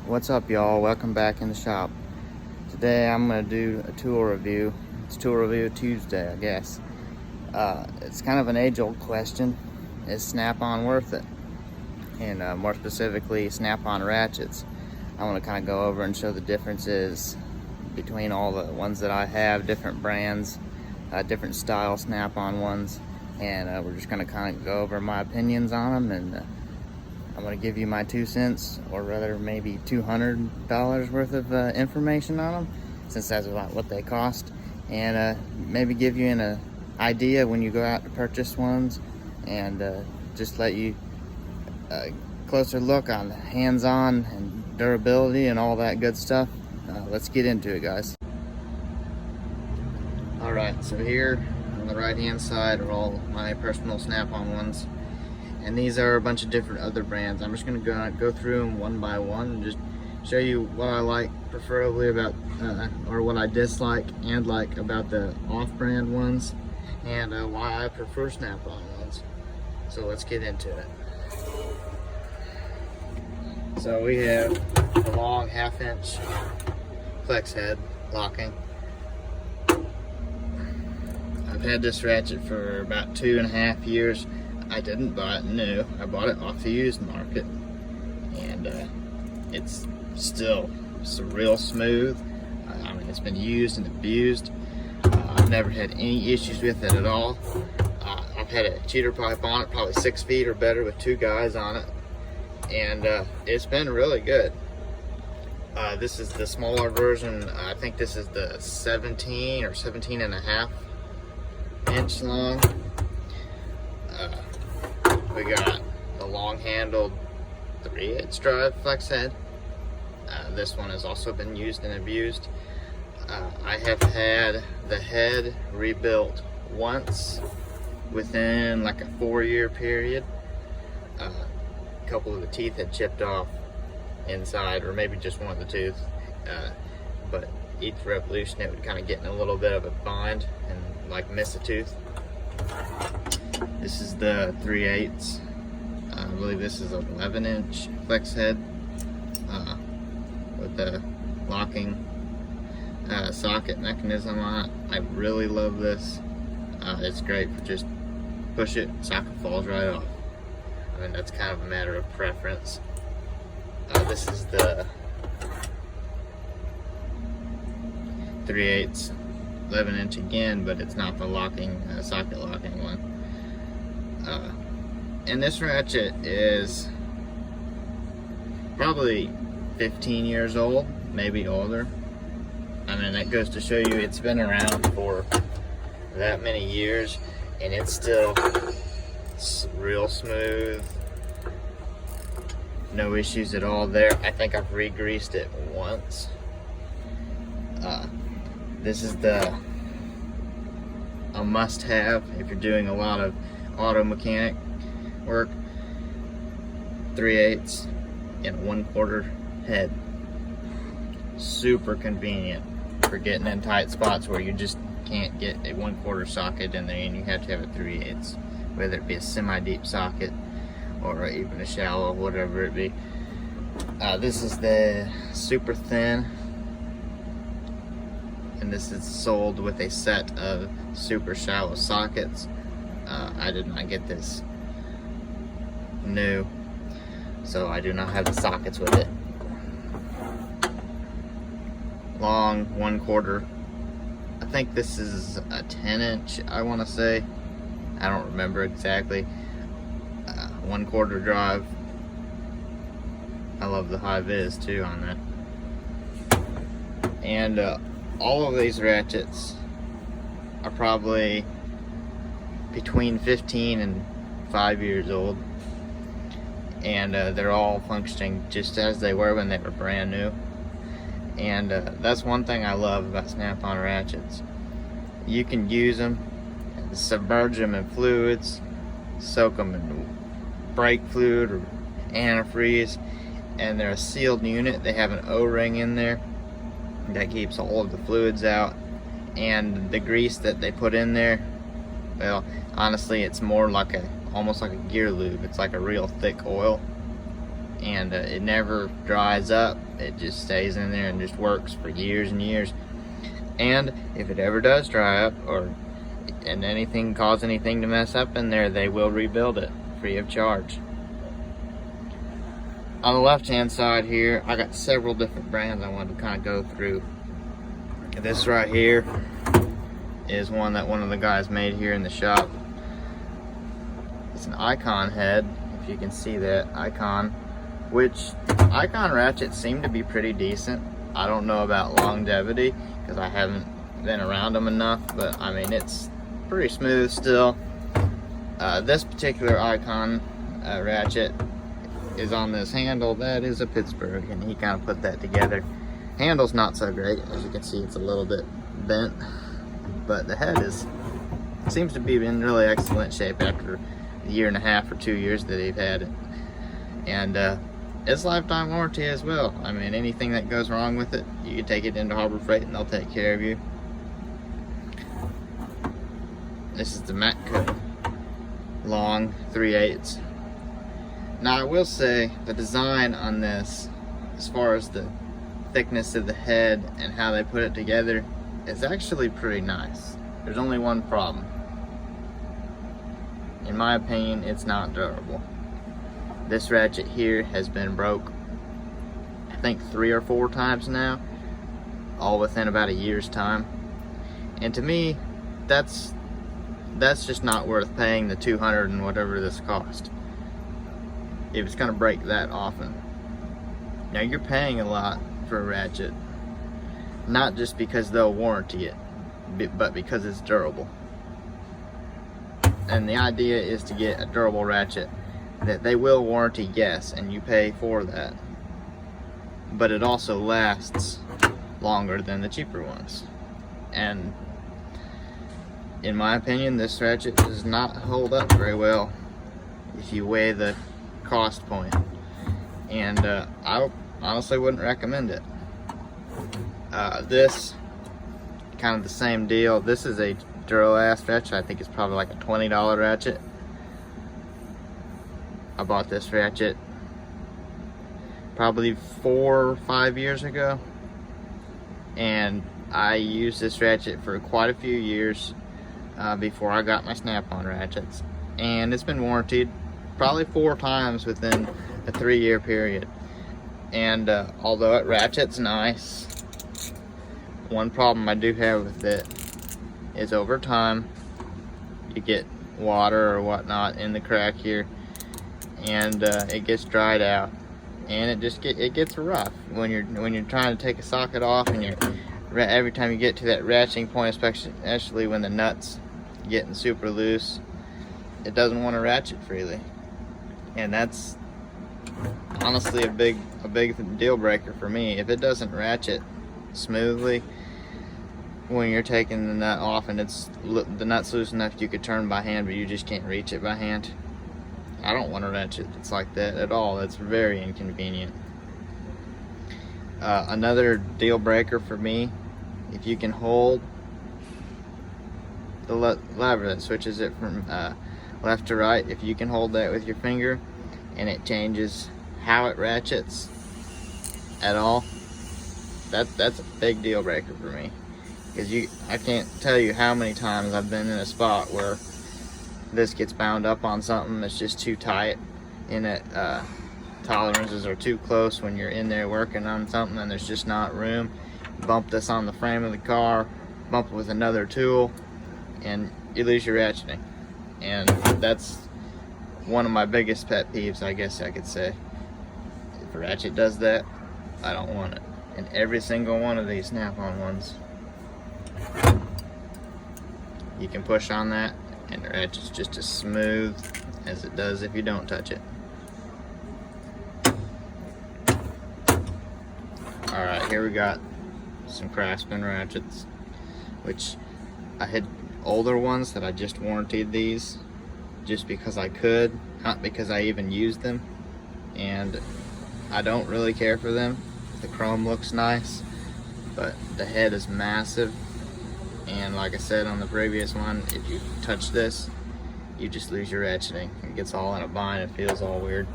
What's up, y'all? Welcome back in the shop. Today I'm gonna do a tool review. It's Tool Review Tuesday, I guess. It's kind of an age-old question. Is Snap-on worth it? And more specifically, Snap-on ratchets. I want to kind of go over and show the differences between all the ones that I have, different brands, different style Snap-on ones, and we're just gonna kind of go over my opinions on them, and I'm going to give you my 2 cents, or rather maybe $200 worth of information on them, since that's about what they cost, and maybe give you an idea when you go out to purchase ones, and just let you closer look on hands-on and durability and all that good stuff. Let's get into it, guys. Alright, so here on the right hand side are all my personal Snap-on ones. And these are a bunch of different other brands. I'm just going to go through them one by one and just show you what I like preferably about, or what I dislike and like about the off-brand ones, and why I prefer Snap-on ones. So let's get into it. So we have a long 1/2 inch flex head locking. I've had this ratchet for about 2.5 years. I didn't buy it new. I bought it off the used market, and it's real smooth. I mean, it's been used and abused. I've never had any issues with it at all. I've had a cheater pipe on it, probably 6 feet or better, with 2 guys on it, and it's been really good. This is the smaller version. I think this is the 17 or 17.5 inch long. We got the long-handled 3/8 drive flex head. This one has also been used and abused. I have had the head rebuilt once within like a 4-year period. A couple of the teeth had chipped off inside, or maybe just one of the tooth. But each revolution it would kind of get in a little bit of a bind and like miss a tooth. This is the 3/8. I believe this is an 11 inch flex head with the locking socket mechanism on it. I really love this. It's great for just push it, socket falls right off. I mean, that's kind of a matter of preference. This is the 3/8 11 inch again, but it's not the locking socket locking one. And this ratchet is probably 15 years old, maybe older. I mean, that goes to show you it's been around for that many years, and it's still real smooth. No issues at all there. I think I've re-greased it once. This is a must-have if you're doing a lot of auto mechanic work. 3/8 and 1/4 head. Super convenient for getting in tight spots where you just can't get a 1/4 socket in there, and you have to have a 3/8, whether it be a semi-deep socket or even a shallow, whatever it be. This is the super thin, and this is sold with a set of super shallow sockets. I did not get this new, so I do not have the sockets with it. Long 1/4. I think this is a 10 inch, I want to say. I don't remember exactly. 1/4 drive. I love the high vis too on that. And all of these ratchets are probably between 15 and 5 years old, and they're all functioning just as they were when they were brand new. And that's one thing I love about Snap-on ratchets. You can use them, submerge them in fluids, soak them in brake fluid or antifreeze, and they're a sealed unit. They have an O-ring in there that keeps all of the fluids out, and the grease that they put in there, well, honestly, it's more like almost like a gear lube. It's like a real thick oil, and it never dries up. It just stays in there and just works for years and years. And if it ever does dry up, and anything cause anything to mess up in there, they will rebuild it free of charge. On the left hand side here, I got several different brands I wanted to kind of go through. This right here is one that one of the guys made here in the shop. It's an Icon head, if you can see that, Icon, which Icon ratchets seem to be pretty decent. I don't know about longevity because I haven't been around them enough, but I mean, it's pretty smooth still. This particular Icon ratchet is on this handle. That is a Pittsburgh, and he kind of put that together. Handle's not so great. As you can see, it's a little bit bent, but the head seems to be in really excellent shape after a year and a half or 2 years that they've had it. And it's lifetime warranty as well. I mean, anything that goes wrong with it, you can take it into Harbor Freight and they'll take care of you. This is the Matco long 3/8. Now I will say the design on this, as far as the thickness of the head and how they put it together, is actually pretty nice. There's only one problem. In my opinion, it's not durable. This ratchet here has been broke, I think 3 or 4 times now, all within about a year's time. And to me, that's just not worth paying the $200 and whatever this cost if it's gonna break that often. Now you're paying a lot for a ratchet, not just because they'll warranty it, but because it's durable. And the idea is to get a durable ratchet that they will warranty, yes, and you pay for that, but it also lasts longer than the cheaper ones. And in my opinion, this ratchet does not hold up very well if you weigh the cost point, and I honestly wouldn't recommend it. This, kind of the same deal. This is a Duralast ratchet. I think it's probably like a $20 ratchet. I bought this ratchet probably 4 or 5 years ago, and I used this ratchet for quite a few years before I got my snap-on ratchets, and it's been warranted probably 4 times within a 3-year period. And although it ratchets nice, one problem I do have with it is over time you get water or whatnot in the crack here, and it gets dried out, and it gets rough when you're trying to take a socket off, and every time you get to that ratcheting point, especially when the nuts getting super loose, it doesn't want to ratchet freely. And that's honestly a big deal breaker for me. If it doesn't ratchet smoothly when you're taking the nut off, and the nut's loose enough you could turn by hand, but you just can't reach it by hand, I don't want to ratchet it's like that at all. It's very inconvenient. Another deal breaker for me, if you can hold the lever that switches it from left to right, if you can hold that with your finger and it changes how it ratchets at all, that's a big deal breaker for me. Because I can't tell you how many times I've been in a spot where this gets bound up on something that's just too tight, and it tolerances are too close when you're in there working on something and there's just not room. Bump this on the frame of the car, bump it with another tool, and you lose your ratcheting. And that's one of my biggest pet peeves, I guess I could say. If a ratchet does that, I don't want it. And every single one of these snap-on ones, you can push on that and the ratchet's just as smooth as it does if you don't touch it. Alright, here we got some Craftsman ratchets, which I had older ones that I just warranted these just because I could, not because I even used them, and I don't really care for them. The chrome looks nice, but the head is massive, and like I said on the previous one, if you touch this, you just lose your ratcheting. It gets all in a bind, it feels all weird.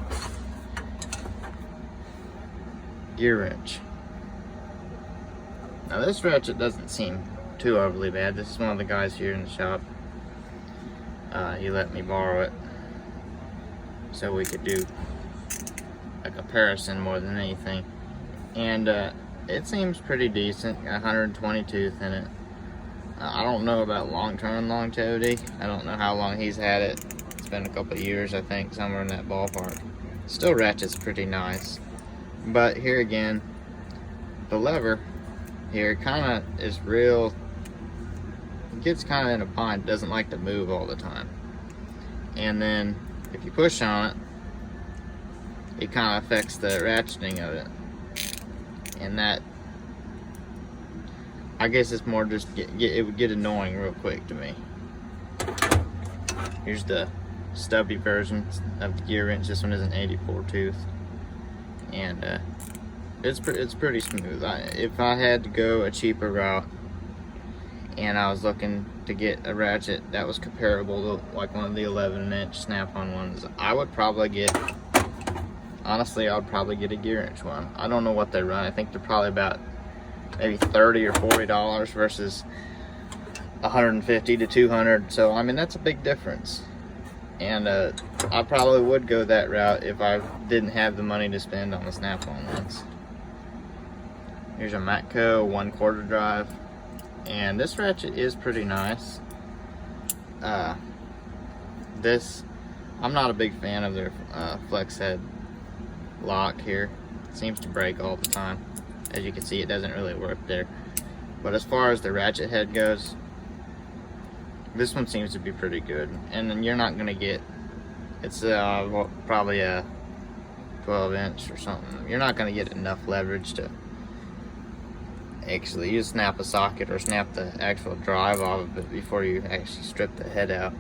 gear wrench. Now this ratchet doesn't seem too overly bad. This is one of the guys here in the shop. He let me borrow it so we could do a comparison more than anything. And it seems pretty decent. Got 120 tooth in it. I don't know about long-term longevity. I don't know how long he's had it. It's been a couple of years, I think, somewhere in that ballpark. Still ratchets pretty nice. But here again, the lever here kind of is real, it gets kind of in a bind, doesn't like to move all the time. And then if you push on it, it kind of affects the ratcheting of it. And that, I guess it's more just, it would get annoying real quick to me. Here's the stubby version of the gear wrench. This one is an 84 tooth. And it's pretty smooth. If I had to go a cheaper route and I was looking to get a ratchet that was comparable to like one of the 11-inch snap-on ones, I would probably get, honestly, I would probably get a gear wrench one. I don't know what they run. I think they're probably about maybe $30 or $40 versus 150 to 200. So I mean, that's a big difference. And I probably would go that route if I didn't have the money to spend on the snap-on ones. Here's a Matco 1/4 drive, and this ratchet is pretty nice. This, I'm not a big fan of their flex head lock here. It seems to break all the time. As you can see, it doesn't really work there. But as far as the ratchet head goes, this one seems to be pretty good. And then you're not gonna get, it's probably a 12-inch or something. You're not gonna get enough leverage to actually, you snap a socket or snap the actual drive off of it before you actually strip the head out.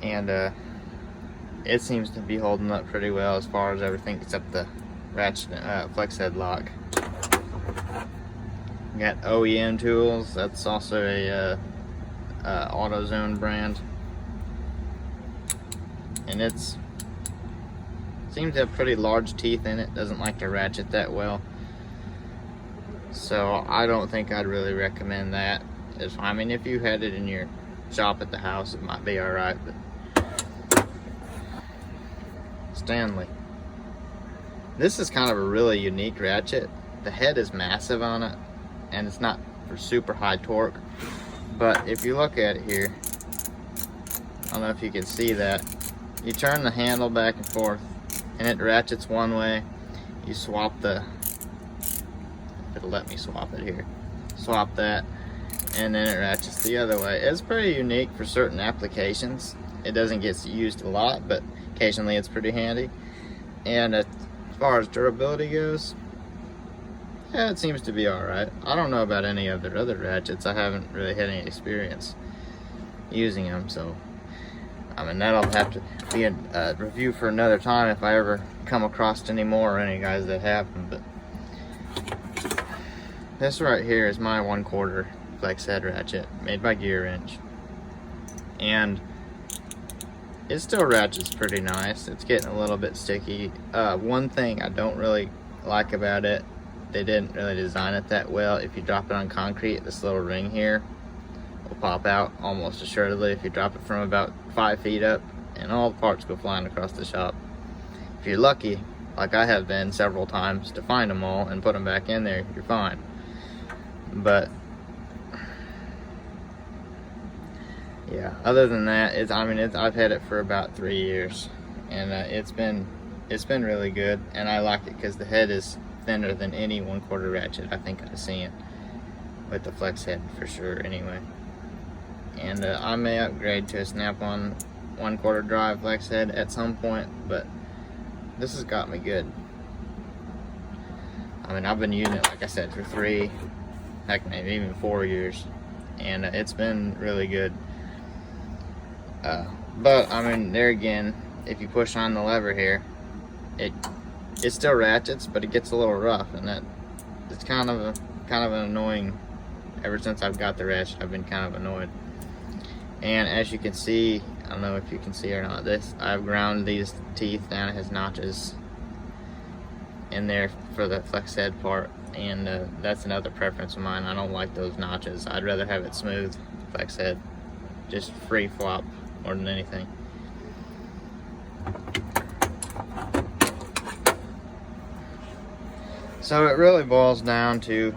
And it seems to be holding up pretty well as far as everything except the ratchet flex head lock. Got OEM tools. That's also a AutoZone brand, and it seems to have pretty large teeth in it. Doesn't like to ratchet that well, so I don't think I'd really recommend that. I mean, if you had it in your shop at the house, it might be alright. But Stanley, this is kind of a really unique ratchet. The head is massive on it, and it's not for super high torque. But if you look at it here, I don't know if you can see that. You turn the handle back and forth, and it ratchets one way. You swap the, if it'll let me swap it here, swap that, and then it ratchets the other way. It's pretty unique for certain applications. It doesn't get used a lot, but occasionally it's pretty handy. And as far as durability goes, yeah, it seems to be alright. I don't know about any of their other ratchets. I haven't really had any experience using them, so I mean, that'll have to be a review for another time if I ever come across any more or any guys that have them. But this right here is my 1/4 flex head ratchet made by Gear Wrench, and it still ratchets pretty nice. It's getting a little bit sticky. One thing I don't really like about it, they didn't really design it that well. If you drop it on concrete, this little ring here will pop out almost assuredly if you drop it from about 5 feet up, and all the parts go flying across the shop. If you're lucky, like I have been several times, to find them all and put them back in there, you're fine. But yeah, other than that, I've had it for about 3 years, and it's been really good, and I like it because the head is thinner than any 1/4 ratchet I think I've seen with the flex head for sure anyway. And I may upgrade to a snap-on 1/4 drive flex head at some point, but this has got me good. I mean, I've been using it, like I said, for 3, heck, maybe even 4 years, and it's been really good. But I mean, there again, if you push on the lever here, it still ratchets, but it gets a little rough, and it's kind of an annoying. Ever since I've got the ratchet, I've been kind of annoyed. And as you can see, I don't know if you can see or not, I've ground these teeth down. It has notches, in there for the flex head part, and that's another preference of mine. I don't like those notches. I'd rather have it smooth flex head, just free flop more than anything. So it really boils down to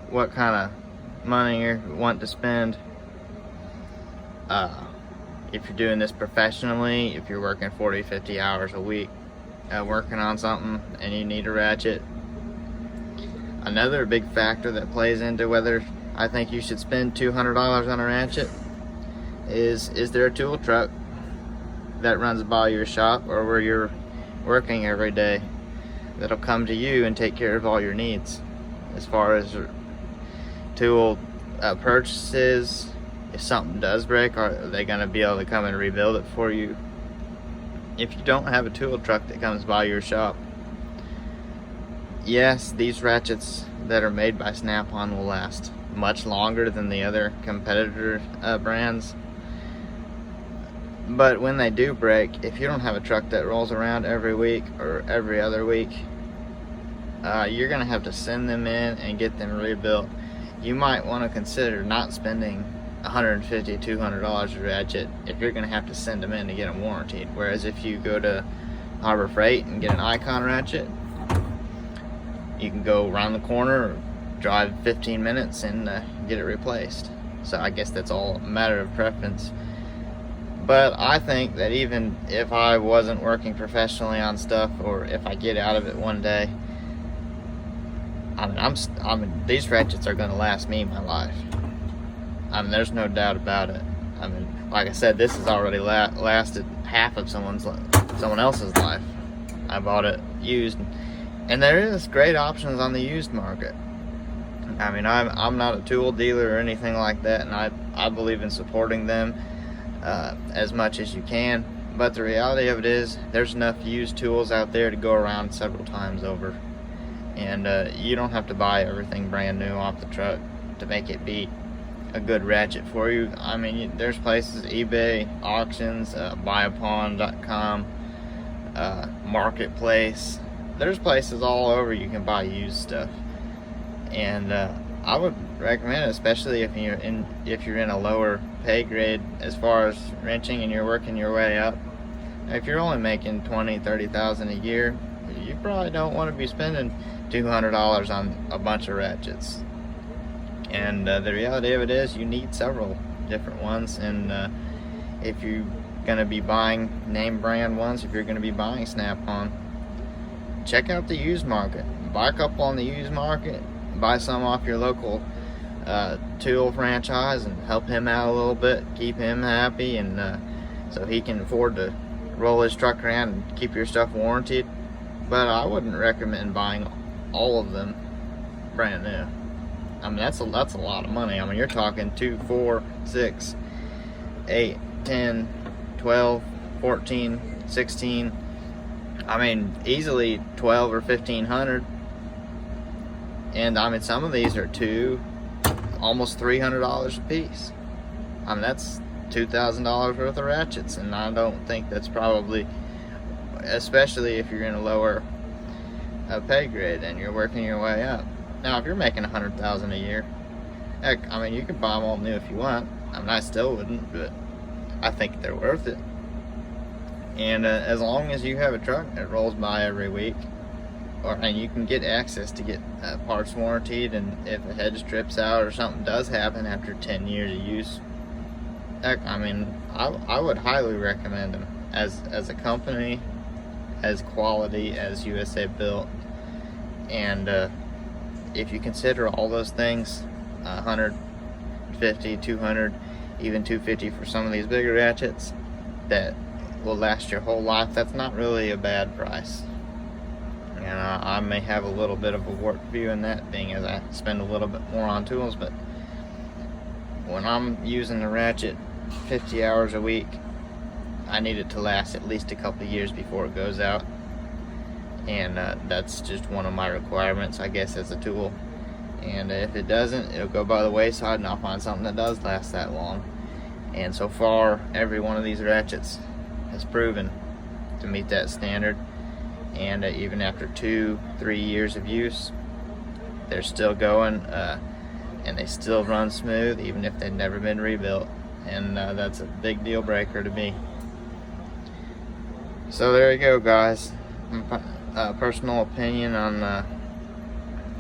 what kind of money you want to spend. If you're doing this professionally, if you're working 40-50 hours a week working on something and you need a ratchet. Another big factor that plays into whether I think you should spend $200 on a ratchet is there a tool truck that runs by your shop or where you're working every day that'll come to you and take care of all your needs as far as tool purchases. If something does break, are they going to be able to come and rebuild it for you? If you don't have a tool truck that comes by your shop, yes, these ratchets that are made by Snap-on will last much longer than the other competitor brands. But when they do break, if you don't have a truck that rolls around every week or every other week, you're going to have to send them in and get them rebuilt. You might want to consider not spending $150, $200 a ratchet if you're going to have to send them in to get them warranted. Whereas if you go to Harbor Freight and get an Icon ratchet, you can go around the corner, drive 15 minutes and get it replaced. So I guess that's all a matter of preference. But I think that even if I wasn't working professionally on stuff, or if I get out of it one day, I mean, these ratchets are going to last me my life. I mean, there's no doubt about it. I mean, like I said, this has already lasted half of someone else's life. I bought it used, and there is great options on the used market. I mean, I'm not a tool dealer or anything like that, and I believe in supporting them as much as you can. But the reality of it is, there's enough used tools out there to go around several times over, and you don't have to buy everything brand new off the truck to make it be a good ratchet for you. I mean, there's places, eBay, auctions, buyupon.com, marketplace. There's places all over you can buy used stuff, and I would recommend it, especially if you're in a lower pay grade as far as wrenching and you're working your way up. If you're only making $20,000-$30,000 a year, you probably don't want to be spending $200 on a bunch of ratchets. And the reality of it is, you need several different ones. And if you're going to be buying name brand ones, if you're going to be buying Snap-on, check out the used market. Buy a couple on the used market. Buy some off your local tool franchise and help him out a little bit. Keep him happy, and so he can afford to roll his truck around and keep your stuff warranted. But I wouldn't recommend buying all of them brand new. I mean, that's a lot of money. I mean, you're talking 2, 4, 6, 8, 10, 12, 14, 16. I mean, easily 12 or 1,500. And I mean, some of these are almost $300 a piece. I mean, that's $2,000 worth of ratchets, and I don't think that's probably, especially if you're in a lower pay grade and you're working your way up. Now, if you're making $100,000 a year, heck, I mean, you can buy them all new if you want. I mean, I still wouldn't, but I think they're worth it. And as long as you have a truck that rolls by every week, and you can get access to get parts warranted, and if a head strips out or something does happen after 10 years of use, heck, I mean, I would highly recommend them as a company, as quality as USA Built. And if you consider all those things, $150, $200, even $250 for some of these bigger ratchets that will last your whole life, that's not really a bad price. And I may have a little bit of a warped view in that, being as I spend a little bit more on tools, but when I'm using the ratchet 50 hours a week, I need it to last at least a couple of years before it goes out. And that's just one of my requirements, I guess, as a tool. And if it doesn't, it'll go by the wayside, and I'll find something that does last that long. And so far, every one of these ratchets has proven to meet that standard. and even after 2-3 years of use, they're still going, and they still run smooth even if they've never been rebuilt, and that's a big deal breaker to me. So there you go, guys. Personal opinion on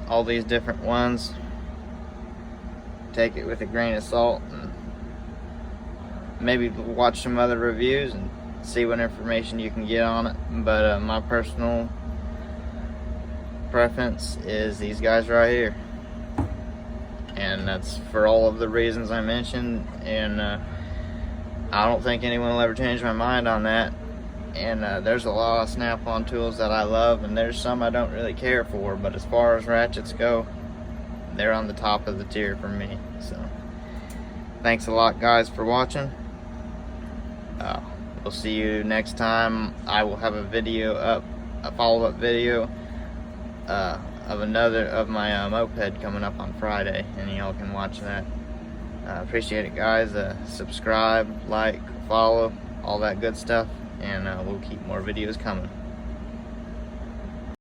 all these different ones. Take it with a grain of salt, and maybe watch some other reviews and see what information you can get on it. But my personal preference is these guys right here, and that's for all of the reasons I mentioned, and I don't think anyone will ever change my mind on that. And there's a lot of snap-on tools that I love, and there's some I don't really care for, but as far as ratchets go, they're on the top of the tier for me. So thanks a lot, guys, for watching. We'll see you next time. I will have a video up, a follow-up video of another of my moped coming up on Friday, and y'all can watch that. Appreciate it, guys. Subscribe, like, follow, all that good stuff, and we'll keep more videos coming.